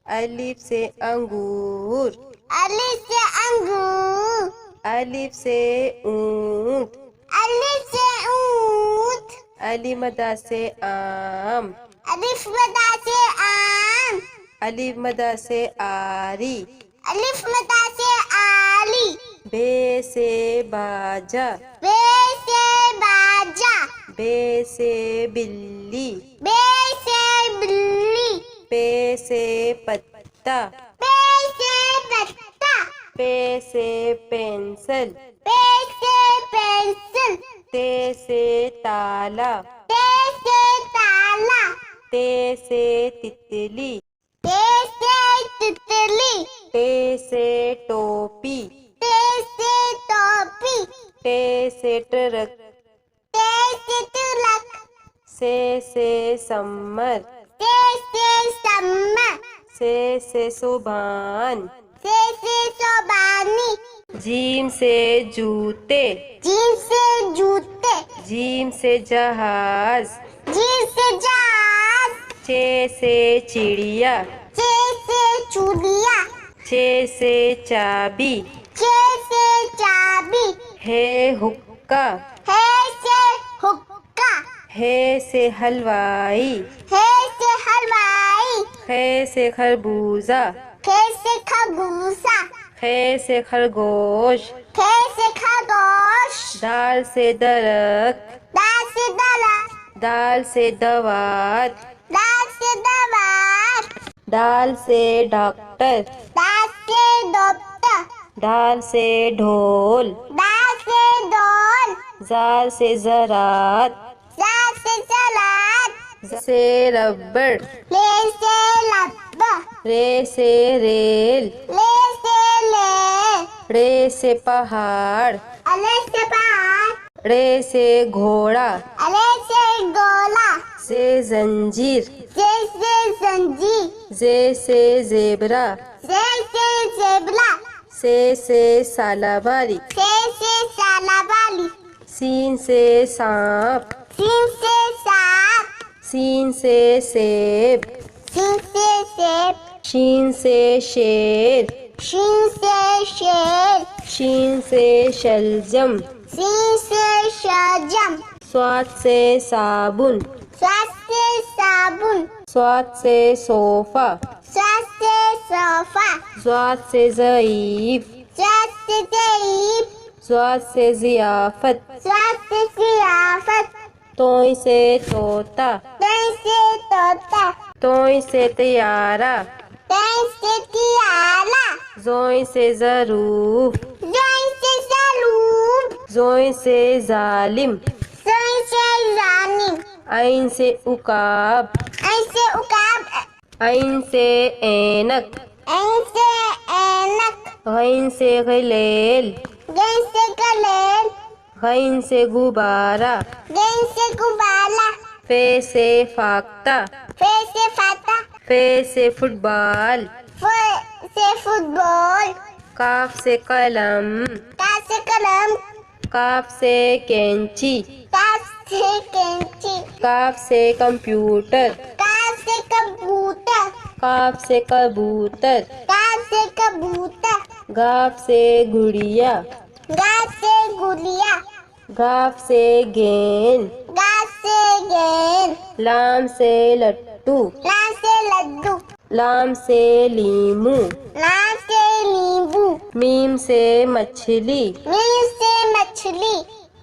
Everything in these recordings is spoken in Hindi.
अलिफ से अंगूर। अलिफ से अंगूर। अलिफ से ऊंट। अलिफ से ऊंट। अलिफ मदा से आम। अलिफ मदा से आम। अलिफ मदा से आरी। अलिफ मदा से आली। बे से बाजा। बे से बाजा। बे से बिल्ली। बे से बिल्ली। पे से पत्ता। पे से पत्ता। पे से पेंसिल। पे से पेंसिल। ते से ताला। ते से ताला। ते से तितली। ते से तितली। टे से टोपी। ते से टोपी। टे से ट्रक। ते से तिलक। से सम्मर। ते से सम्मर। से सुभान। से सोबानी। जीम से जूते। जीम से जूते। जीम से जहाज। जीम से जहाज। चे से चिड़िया। चे से चूड़िया। चे से चाबी। चे से चाबी। है हुक्का। है से हुक्का। है से हलवाई। है से हलवाई। खे से खरबूजा। खे से खरबूजा। खे से खरगोश। खे से खरगोश। दाल से दरख्त। दाल से दरख्त। दाल से दवात। दाल से दवात। दाल से डॉक्टर। दाल से डॉक्टर। दाल से ढोल। दाल से ढोल। जाल से ज़रात। जाल से जलाद। ज़ से रबड़। ले से लब्ब। रे से रेल। ले से ले। रे से पहाड़। अले से पहाड़। रे से घोड़ा। अले से गोला। से जंजीर। जे से जंजीर। जे से ज़ेबरा। जे से जेबला। से सालाबारी। से सालाबाली। सीन से सांप। सीन से सांप। सीन से सेब। सीन से सेब। शीन से शेर। शीन से शेर। शीन से शलजम। सीन से शलजम। स्वाद से साबुन। स्वाद से साबुन। स्वाद से सोफा। स्वाद से सोफा। स्वाद से ज़ईफ। स्वाद से ज़ईफ। स्वाद से ज़ियाफ़त। स्वाद से ज़ियाफ़त। तोई से तोता। तोई से तोता। तोई से तैयारा। तोई से तियाला। जोई से ज़रूफ। जोई से ज़रूफ। जोई से जालिम। जोई से जालिम। आइन से उकाब। ऐन से उकाब। आइन से ऐनक। ऐन से ऐनक। गैन से गलेल। गैन से गलेल। गैन से गुब्बारा। गैन से गुब्बारा। फे से फाख्ता। फे से फाता। फे से फुटबॉल। फे से फुटबॉल। काफ से कलम। काफ से कलम। काफ से कैंची। काफ से कैंची। काफ से कंप्यूटर। काफ से कबूतर। काफ से कबूतर। काफ से कबूतर। गाफ से गुड़िया। गाफ से गुड़िया। गाफ से गेंद। गाफ से गेंद। लाम से लट्टू। लाम से लड्डू। लाम से लीमू। लाम से नींबू। मीम से मछली। मीम से मछली।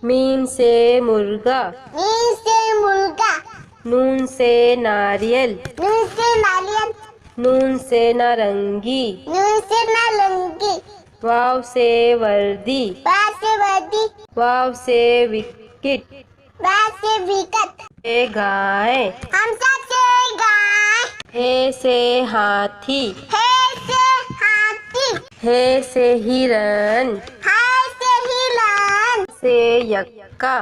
मीम से मुर्गा। मीम से मुर्गा। नून से नारियल। नून से नारियल। नून से नारंगी। नून से नारंगी। वाव से वर्दी। वाव से वर्दी। वाव से विकेट। वाव से विकेट। ए गाय। हमजा से गाय। हे से हाथी। हे से हाथी। हे से हिरन। हाय से हिरण। से यक्का।